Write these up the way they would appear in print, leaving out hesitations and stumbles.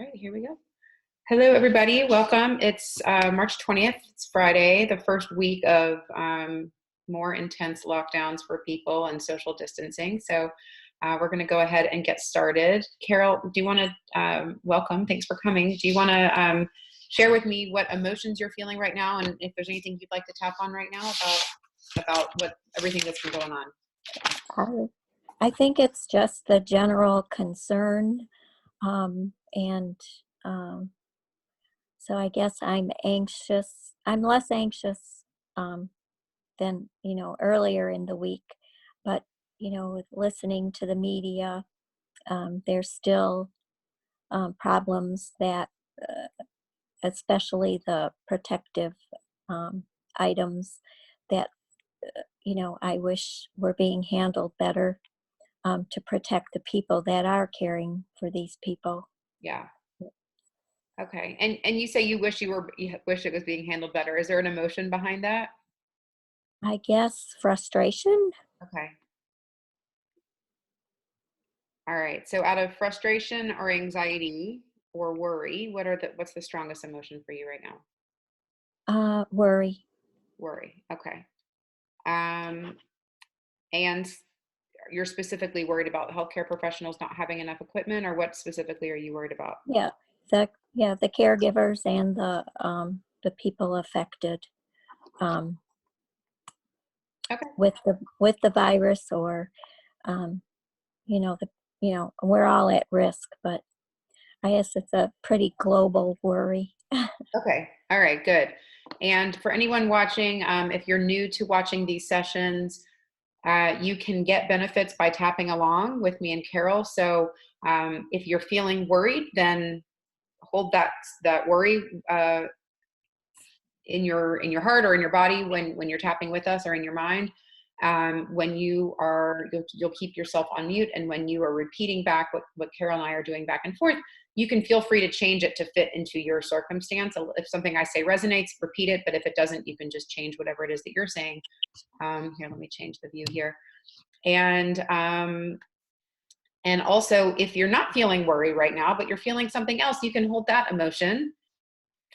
right, here we go. Hello, everybody. Welcome. It's March 20th. It's Friday, the first week of more intense lockdowns for people and social distancing. So we're going to go ahead and get started. Carol, do you want to welcome? Thanks for coming. Do you want to share with me what emotions you're feeling right now, and if there's anything you'd like to tap on right now about what everything that's been going on? I think it's just the general concern, and so I guess I'm anxious. I'm less anxious than earlier in the week, but with listening to the media, there's still problems that, especially the protective items that I wish were being handled better. To protect the people that are caring for these people. Yeah. Okay. And you say you wish wish it was being handled better. Is there an emotion behind that? I guess frustration. Okay. All right. So out of frustration or anxiety or worry, what's the strongest emotion for you right now? Worry. Worry. Okay. And you're specifically worried about healthcare professionals not having enough equipment, or what specifically are you worried about? Yeah. The caregivers and the people affected Okay. with the virus, or we're all at risk, but I guess it's a pretty global worry. Okay. All right. Good. And for anyone watching, if you're new to watching these sessions, you can get benefits by tapping along with me and Carol. So if you're feeling worried, then hold that worry in your heart or in your body when you're tapping with us, or in your mind. When you'll keep yourself on mute, and when you are repeating back what Carol and I are doing back and forth, you can feel free to change it to fit into your circumstance. If something I say resonates, repeat it, but if it doesn't, you can just change whatever it is that you're saying. Here, let me change the view here. And also, if you're not feeling worry right now, but you're feeling something else, you can hold that emotion.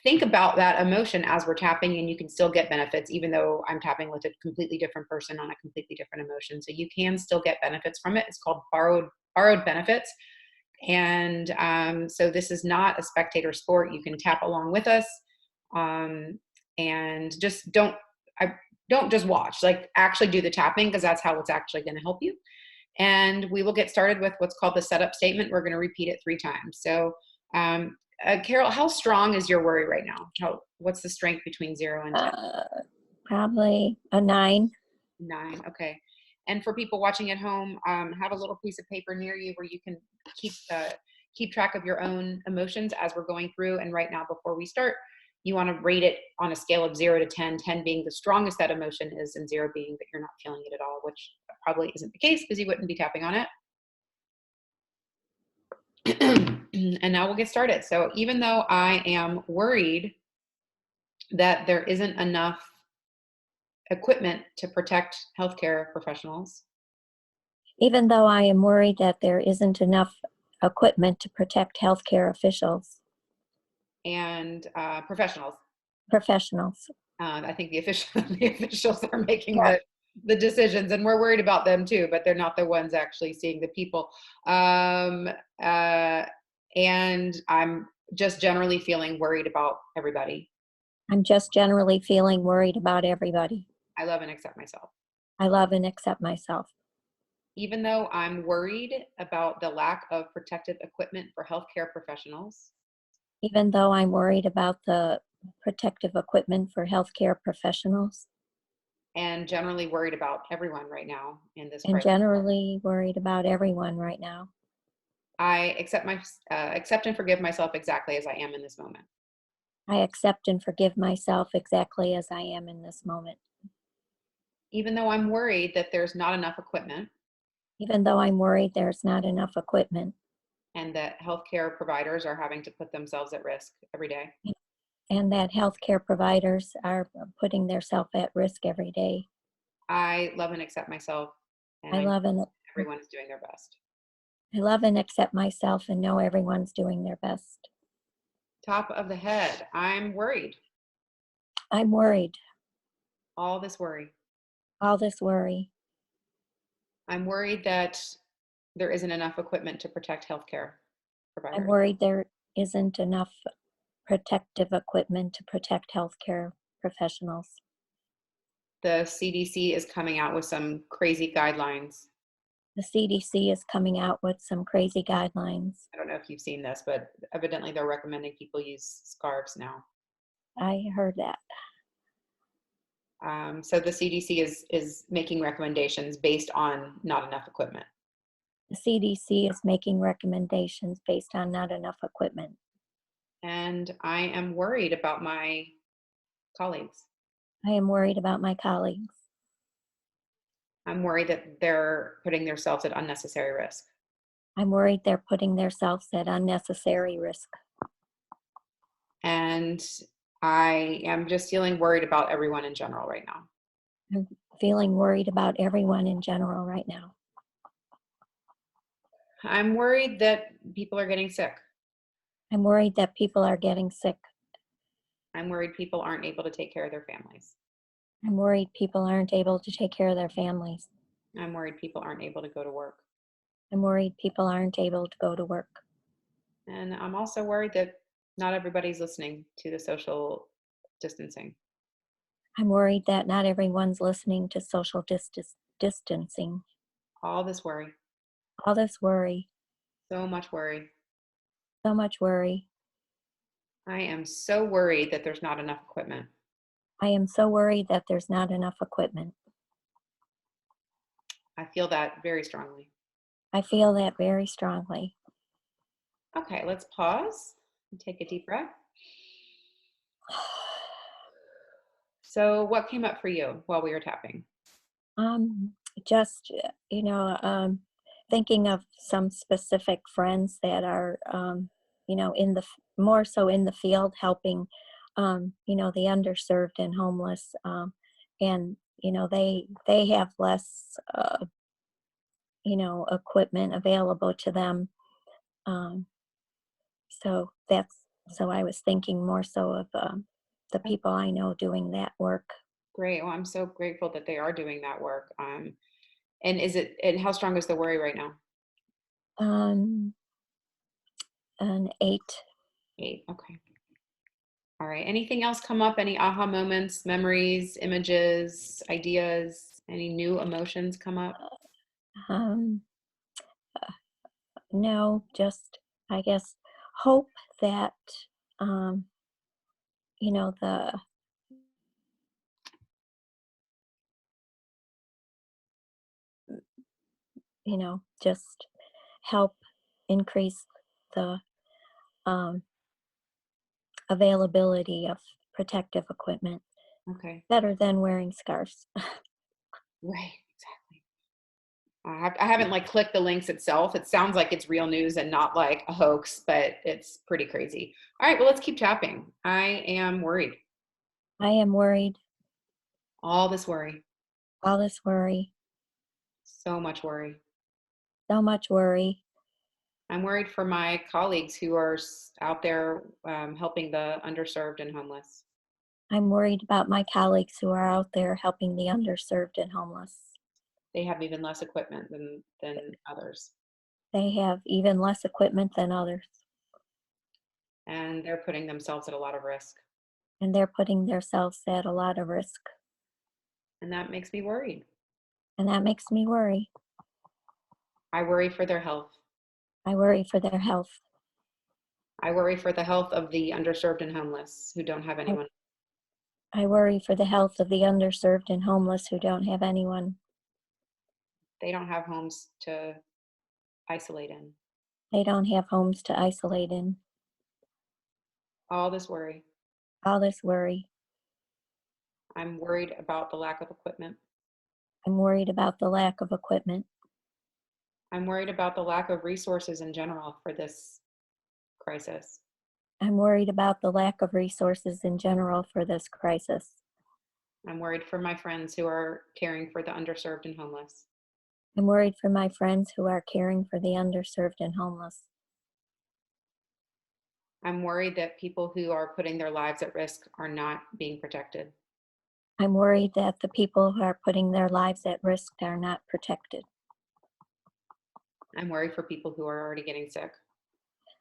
Think about that emotion as we're tapping, and you can still get benefits, even though I'm tapping with a completely different person on a completely different emotion. So you can still get benefits from it. It's called borrowed benefits. And so this is not a spectator sport. You can tap along with us, and just don't just watch. Like, actually do the tapping, because that's how it's actually going to help you. And we will get started with what's called the setup statement. We're going to repeat it 3 times. So Carol, how strong is your worry right now? What's the strength between 0 and 10? Probably a 9. 9. Okay. And for people watching at home, have a little piece of paper near you where you can keep track of your own emotions as we're going through. And right now, before we start, you want to rate it on a scale of 0 to 10, 10 being the strongest that emotion is, and 0 being that you're not feeling it at all, which probably isn't the case because you wouldn't be tapping on it. And now we'll get started. So even though I am worried that there isn't enough equipment to protect healthcare professionals. Even though I am worried that there isn't enough equipment to protect healthcare officials. And professionals. I think the officials are making the decisions, and we're worried about them too, but they're not the ones actually seeing the people. And I'm just generally feeling worried about everybody. I'm just generally feeling worried about everybody. I love and accept myself. I love and accept myself. Even though I'm worried about the lack of protective equipment for healthcare professionals. Even though I'm worried about the protective equipment for healthcare professionals. And generally worried about everyone right now in this crisis. And generally worried about everyone right now. I accept and forgive myself exactly as I am in this moment. I accept and forgive myself exactly as I am in this moment. Even though I'm worried that there's not enough equipment. Even though I'm worried there's not enough equipment. And that healthcare providers are having to put themselves at risk every day. And that healthcare providers are putting themselves at risk every day. I love and accept myself. And everyone is doing their best. I love and accept myself and know everyone's doing their best. Top of the head. I'm worried. I'm worried. All this worry. All this worry. I'm worried that there isn't enough equipment to protect healthcare I'm providers. worried there isn't enough protective equipment to protect healthcare professionals. The CDC is coming out with some crazy guidelines. The CDC is coming out with some crazy guidelines. I don't know if you've seen this, but evidently they're recommending people use scarves now. I heard that. So the CDC is making recommendations based on not enough equipment. The CDC is making recommendations based on not enough equipment. And I am worried about my colleagues. I am worried about my colleagues. I'm worried that they're putting themselves at unnecessary risk. I'm worried they're putting themselves at unnecessary risk. And I am just feeling worried about everyone in general right now. I'm feeling worried about everyone in general right now. I'm worried that people are getting sick. I'm worried that people are getting sick. I'm worried people aren't able to take care of their families. I'm worried people aren't able to take care of their families. I'm worried people aren't able to go to work. I'm worried people aren't able to go to work. And I'm also worried that not everybody's listening to the social distancing. I'm worried that not everyone's listening to social distancing. All this worry, All this worry, so much worry. so much worry. I am so worried that there's not enough equipment. I am so worried that there's not enough equipment. I feel that very strongly. I feel that very strongly. Okay, let's pause and take a deep breath. So, what came up for you while we were tapping? Just, thinking of some specific friends that are, more so in the field helping, the underserved and homeless. And, they have less, equipment available to them. Um, so I was thinking more so of the people I know doing that work. Great. Well, I'm so grateful that they are doing that work. And how strong is the worry right now? Um, an 8. 8. Okay. All right. Anything else come up? Any aha moments, memories, images, ideas, any new emotions come up? Um, no, just I guess hope that um, the just help increase the um, availability of protective equipment Okay. better than wearing scarves. Right. Exactly. I haven't like clicked the links itself. It sounds like it's real news and not like a hoax, but it's pretty crazy. All right. Well, let's keep tapping. I am worried. I am worried. All this worry. All this worry. So much worry. So much worry. I'm worried for my colleagues who are out there helping the underserved and homeless. I'm worried about my colleagues who are out there helping the underserved and homeless. They have even less equipment than others, They have even less equipment than others, and they're putting themselves at a lot of risk. and they're putting themselves at a lot of risk. And that makes me worried. And that makes me worry. I worry for their health. I worry for their health. I worry for the health of the underserved and homeless who don't have I, anyone. I worry for the health of the underserved and homeless who don't have anyone. They don't have homes to isolate in. They don't have homes to isolate in. All this worry. All this worry. I'm worried about the lack of equipment. I'm worried about the lack of equipment. I'm worried about the lack of resources in general for this crisis. I'm worried about the lack of resources in general for this crisis. I'm worried for my friends who are caring for the underserved and homeless. I'm worried for my friends who are caring for the underserved and homeless. I'm worried that people who are putting their lives at risk are not being protected. I'm worried that the people who are putting their lives at risk are not protected. I'm worried for people who are already getting sick.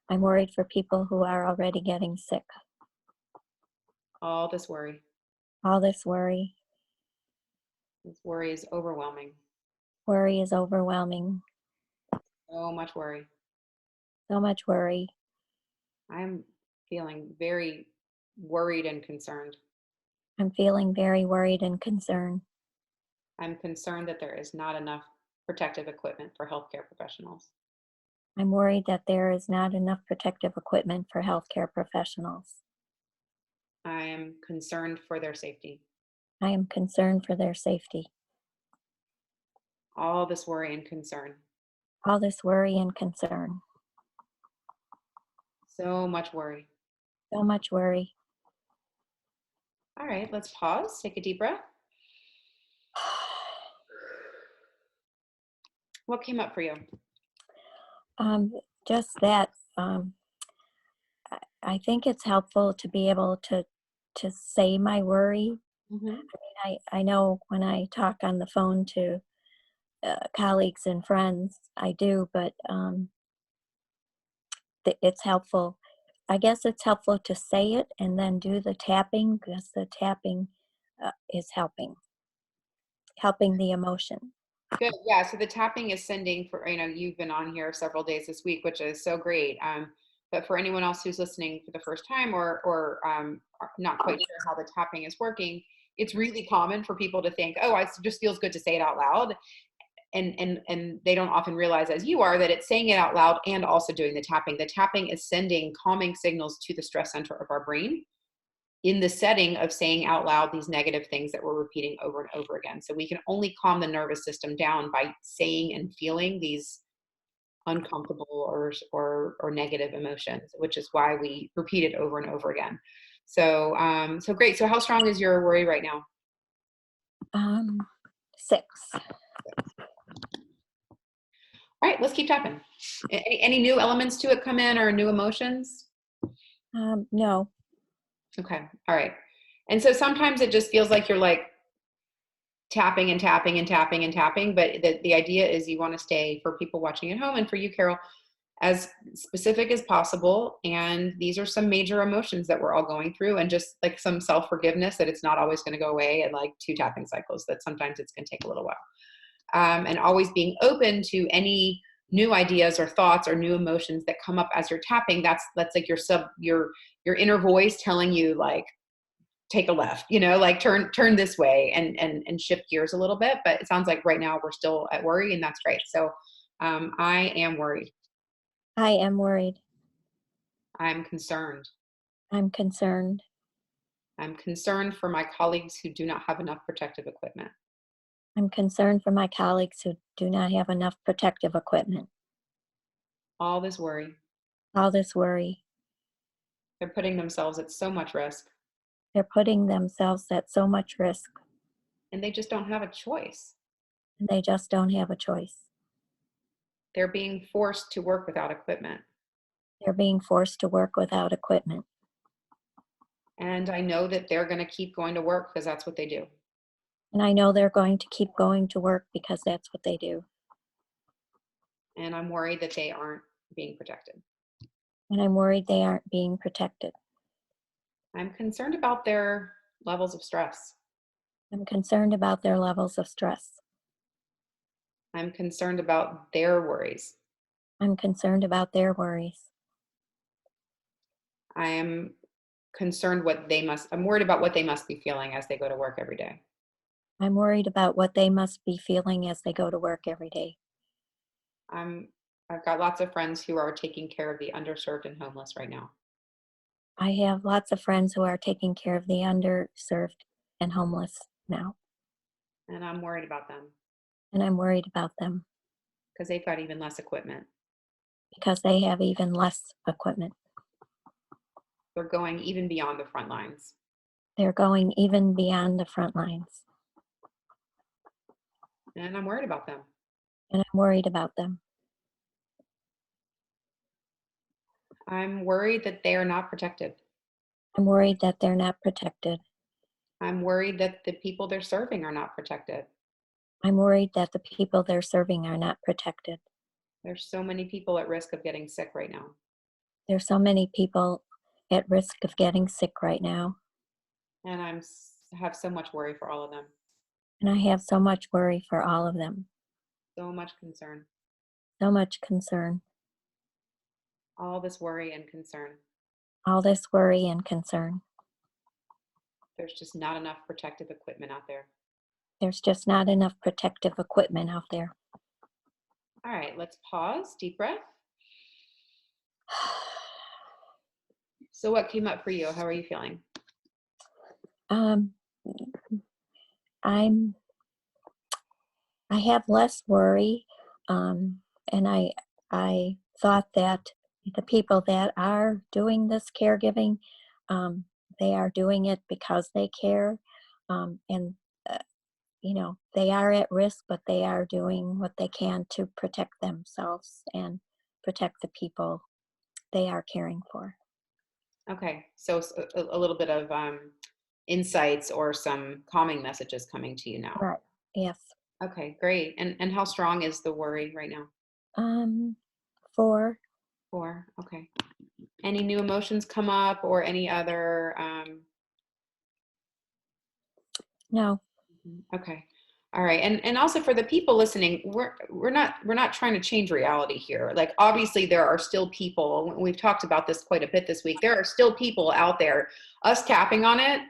I'm worried for people who are already getting sick. All this worry. All this worry. This worry is overwhelming. Worry is overwhelming. So much worry. So much worry. I'm feeling very worried and concerned. I'm feeling very worried and concerned. I'm concerned that there is not enough protective equipment for healthcare professionals. I'm worried that there is not enough protective equipment for healthcare professionals. I am concerned for their safety. I am concerned for their safety. All this worry and concern. All this worry and concern. So much worry. So much worry. All right, let's pause, take a deep breath. What came up for you? Um, just that I think it's helpful to be able to say my worry. Mm-hmm. I know when I talk on the phone to colleagues and friends, I do, but it's helpful. I guess it's helpful to say it and then do the tapping because the tapping is helping the emotion. Good. Yeah. So the tapping is sending for, you've been on here several days this week, which is so great. But for anyone else who's listening for the first time or are not quite sure how the tapping is working, it's really common for people to think, oh, it just feels good to say it out loud. And they don't often realize, as you are, that it's saying it out loud and also doing the tapping. The tapping is sending calming signals to the stress center of our brain in the setting of saying out loud these negative things that we're repeating over and over again. So we can only calm the nervous system down by saying and feeling these uncomfortable or negative emotions, which is why we repeat it over and over again. So so great. So how strong is your worry right now? 6. All right, let's keep tapping. Any new elements to it come in or new emotions? No. Okay. All right. And so sometimes it just feels like you're like tapping and tapping and tapping and tapping, but the idea is you want to stay, for people watching at home and for you, Carol, as specific as possible. And these are some major emotions that we're all going through, and just like some self-forgiveness that it's not always going to go away in like 2 tapping cycles, that sometimes it's going to take a little while. And always being open to any new ideas or thoughts or new emotions that come up as you're tapping. That's like your inner voice telling you, like, take a left, like turn this way, and shift gears a little bit. But it sounds like right now we're still at worry, and that's great. So I am worried. I am worried. I'm concerned. I'm concerned. I'm concerned for my colleagues who do not have enough protective equipment. I'm concerned for my colleagues who do not have enough protective equipment. All this worry. All this worry. They're putting themselves at so much risk, They're putting themselves at so much risk, and they just don't have a choice. and they just don't have a choice. They're being forced to work without equipment. They're being forced to work without equipment. And I know that they're going to keep going to work because that's what they do. And I know they're going to keep going to work because that's what they do. And I'm worried that they aren't being protected. And I'm worried they aren't being protected. I'm concerned about their levels of stress. I'm concerned about their levels of stress. I'm concerned about their worries. I'm concerned about their worries. I am I'm worried about what they must be feeling as they go to work every day. I'm worried about what they must be feeling as they go to work every day. I've got lots of friends who are taking care of the underserved and homeless right now. I have lots of friends who are taking care of the underserved and homeless now. And I'm worried about them And I'm worried about them because they've got even less equipment. because they have even less equipment. They're going even beyond the front lines. They're going even beyond the front lines. And I'm worried about them. And I'm worried about them. I'm worried that they are not protected. I'm worried that they're not protected. I'm worried that the people they're serving are not protected. I'm worried that the people they're serving are not protected. There's so many people at risk of getting sick right now. There's so many people at risk of getting sick right now, And have so much worry for all of them. and I have so much worry for all of them, So much concern. so much concern, All this worry and concern. all this worry and concern. There's just not enough protective equipment out there. There's just not enough protective equipment out there. All right, let's pause. Deep breath. So what came up for you? How are you feeling? Um, I'm I have less worry, and I thought that the people that are doing this caregiving, um, they are doing it because they care, and uh, they are at risk, but they are doing what they can to protect themselves and protect the people they are caring for. Okay, so a little bit of insights or some calming messages coming to you now. Right. Yes. Okay, great. And how strong is the worry right now? Um, for 4. Okay. Any new emotions come up or any other no, okay. All right. And also for the people listening, we're not trying to change reality here. Like obviously there are still people, we've talked about this quite a bit this week. There are still people out there. Us tapping on it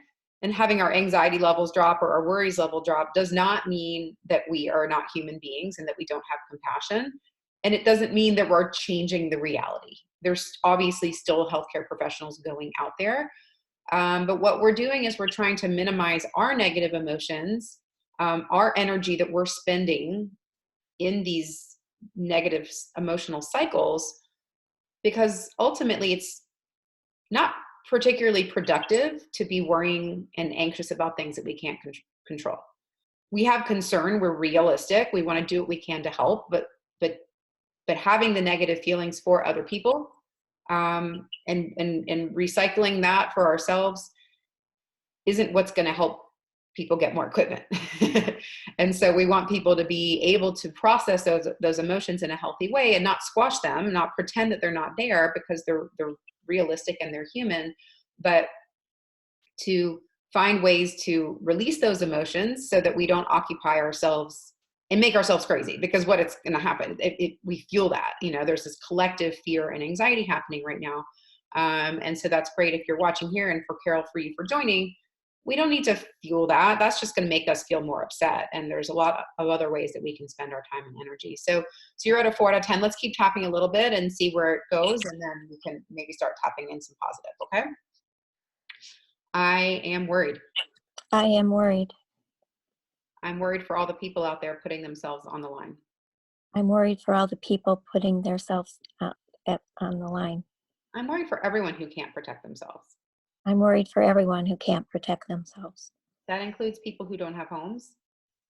and having our anxiety levels drop or our worries level drop does not mean that we are not human beings and that we don't have compassion. And it doesn't mean that we're changing the reality. There's obviously still healthcare professionals going out there. But what we're doing is we're trying to minimize our negative emotions, our energy that we're spending in these negative emotional cycles, because ultimately it's not particularly productive to be worrying and anxious about things that we can't control. We have concern, we're realistic, we want to do what we can to help, but having the negative feelings for other people, and recycling that for ourselves isn't what's going to help people get more equipment. And so we want people to be able to process those emotions in a healthy way and not squash them, not pretend that they're not there, because they're realistic and they're human, but to find ways to release those emotions so that we don't occupy ourselves and make ourselves crazy. Because what it's going to happen, we feel that, there's this collective fear and anxiety happening right now. And so that's great if you're watching here, and for Carol, for you for joining. We don't need to fuel that. That's just going to make us feel more upset. And there's a lot of other ways that we can spend our time and energy. So you're at a 4 out of 10. Let's keep tapping a little bit and see where it goes. And then we can maybe start tapping in some positive. Okay. I am worried. I am worried. I'm worried for all the people out there putting themselves on the line. I'm worried for all the people putting themselves on the line. I'm worried for everyone who can't protect themselves. I'm worried for everyone who can't protect themselves. That includes people who don't have homes.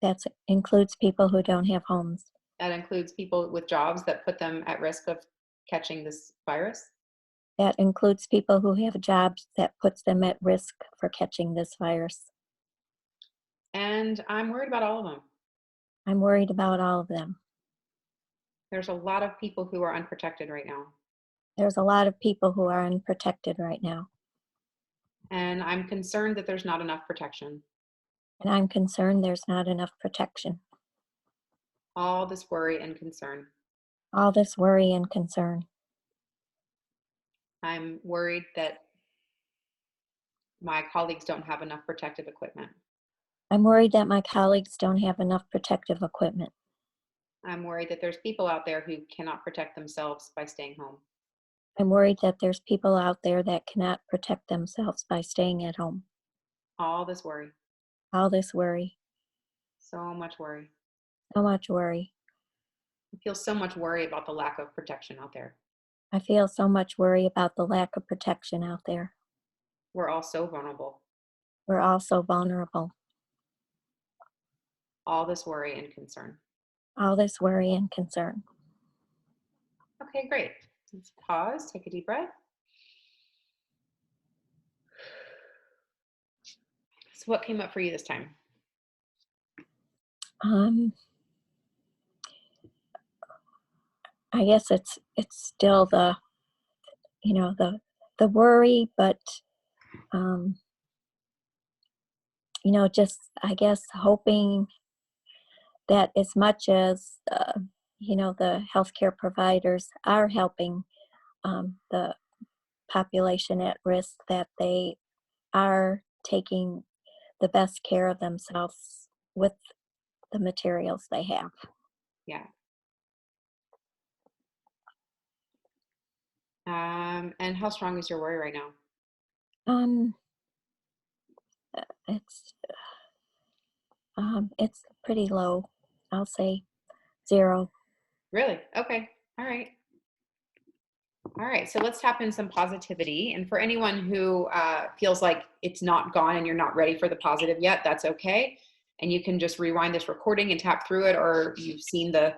That includes people who don't have homes. That includes people with jobs that put them at risk of catching this virus. That includes people who have jobs that puts them at risk for catching this virus. And I'm worried about all of them. I'm worried about all of them. There's a lot of people who are unprotected right now. There's a lot of people who are unprotected right now. And I'm concerned that there's not enough protection. And I'm concerned there's not enough protection. All this worry and concern. All this worry and concern. I'm worried that my colleagues don't have enough protective equipment. I'm worried that my colleagues don't have enough protective equipment. I'm worried that there's people out there who cannot protect themselves by staying home. I'm worried that there's people out there that cannot protect themselves by staying at home. All this worry. All this worry. So much worry. So much worry. I feel so much worry about the lack of protection out there. I feel so much worry about the lack of protection out there. We're all so vulnerable. We're all so vulnerable. All this worry and concern. All this worry and concern. Okay, great. Let's pause, take a deep breath. what came up for you this time? Um, I guess it's still the, the worry, but um, just I guess hoping that as much as the healthcare providers are helping the population at risk, that they are taking the best care of themselves with the materials they have. Yeah. And how strong is your worry right now? Um, it's it's pretty low. I'll say 0. Really? Okay. All right. All right. So let's tap in some positivity. And for anyone who feels like it's not gone and you're not ready for the positive yet, that's okay. And you can just rewind this recording and tap through it, or you've seen the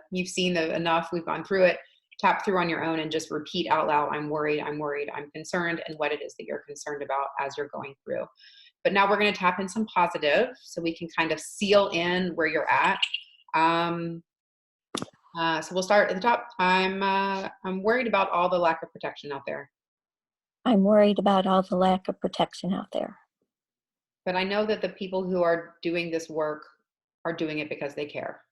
enough. We've gone through it. Tap through on your own and just repeat out loud, I'm worried, I'm worried, I'm concerned, and what it is that you're concerned about as you're going through. But now we're going to tap in some positive so we can kind of seal in where you're at. Um, so we'll start at the top. I'm worried about all the lack of protection out there, I'm worried about all the lack of protection out there. but I know that the people who are doing this work are doing it because they care,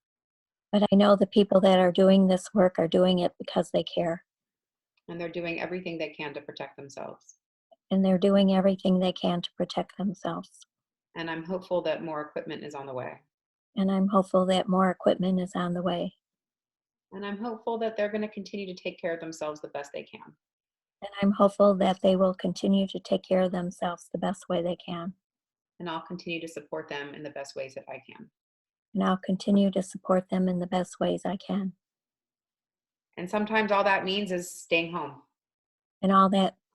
But I know the people that are doing this work are doing it because they care. and they're doing everything they can to protect themselves. And they're doing everything they can to protect themselves. And I'm hopeful that more equipment is on the way. And I'm hopeful that more equipment is on the way. And I'm hopeful that they're going to continue to take care of themselves the best they can. And I'm hopeful that they will continue to take care of themselves the best way they can. And I'll continue to support them in the best ways that I can. And I'll continue to support them in the best ways I can. And sometimes all that means is staying home. And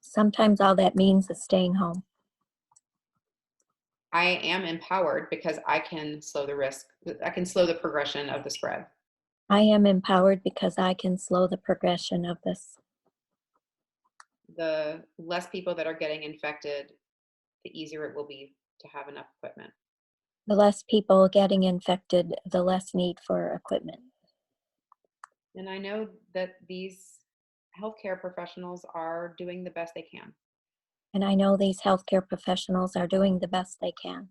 sometimes all that means is staying home. I am empowered because I can slow the risk. I can slow the progression of the spread. I am empowered because I can slow the progression of this. The less people that are getting infected, the easier it will be to have enough equipment. The less people getting infected, the less need for equipment. And I know that these healthcare professionals are doing the best they can. And I know these healthcare professionals are doing the best they can.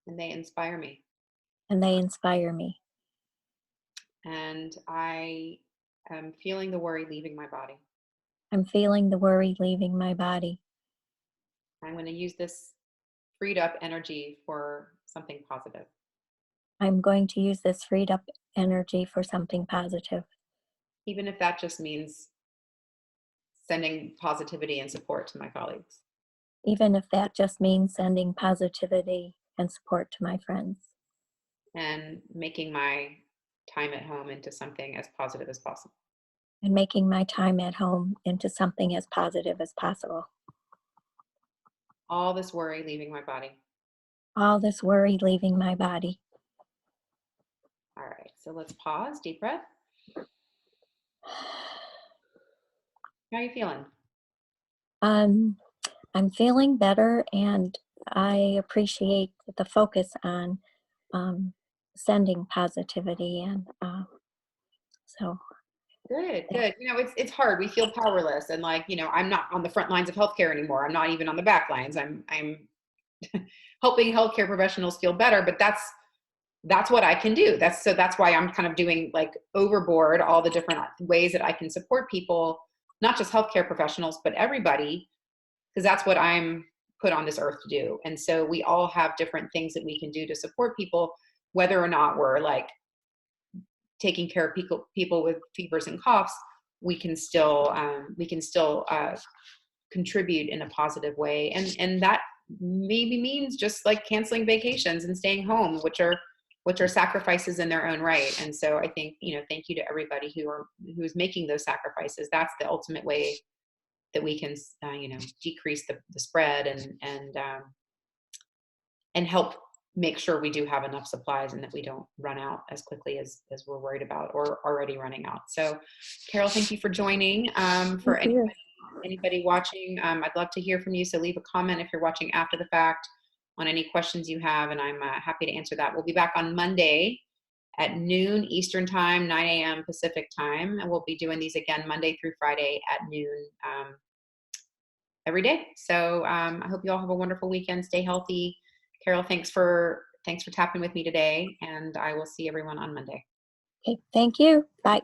And they inspire me. And they inspire me. And I am feeling the worry leaving my body. I'm feeling the worry leaving my body. I'm going to use this freed up energy for something positive. I'm going to use this freed up energy for something positive. Even if that just means sending positivity and support to my colleagues. Even if that just means sending positivity and support to my friends. And making my time at home into something as positive as possible. And making my time at home into something as positive as possible. All this worry leaving my body. All this worry leaving my body. All right, so let's pause, deep breath. How are you feeling? I'm feeling better, and I appreciate the focus on sending positivity, and so Good, that, good. It's hard. We feel powerless, and like, I'm not on the front lines of healthcare anymore. I'm not even on the back lines. I'm helping healthcare professionals feel better, but that's what I can do. That's why I'm kind of doing like overboard all the different ways that I can support people, not just healthcare professionals, but everybody, because that's what I'm put on this earth to do. And so we all have different things that we can do to support people, whether or not we're like taking care of people with fevers and coughs. We can still contribute in a positive way, and that maybe means just like canceling vacations and staying home, which are sacrifices in their own right. And so I think, thank you to everybody who's making those sacrifices. That's the ultimate way that we can decrease the spread and help make sure we do have enough supplies and that we don't run out as quickly as we're worried about or already running out. So Carol, thank you for joining. For thank you. anybody watching, I'd love to hear from you. So leave a comment if you're watching after the fact. on any questions you have, and I'm happy to answer that. We'll be back on Monday at noon Eastern time, 9 a.m. Pacific time, and we'll be doing these again Monday through Friday at noon every day. So I hope you all have a wonderful weekend. Stay healthy. Carol, thanks for tapping with me today, and I will see everyone on Monday. Okay, thank you. Bye.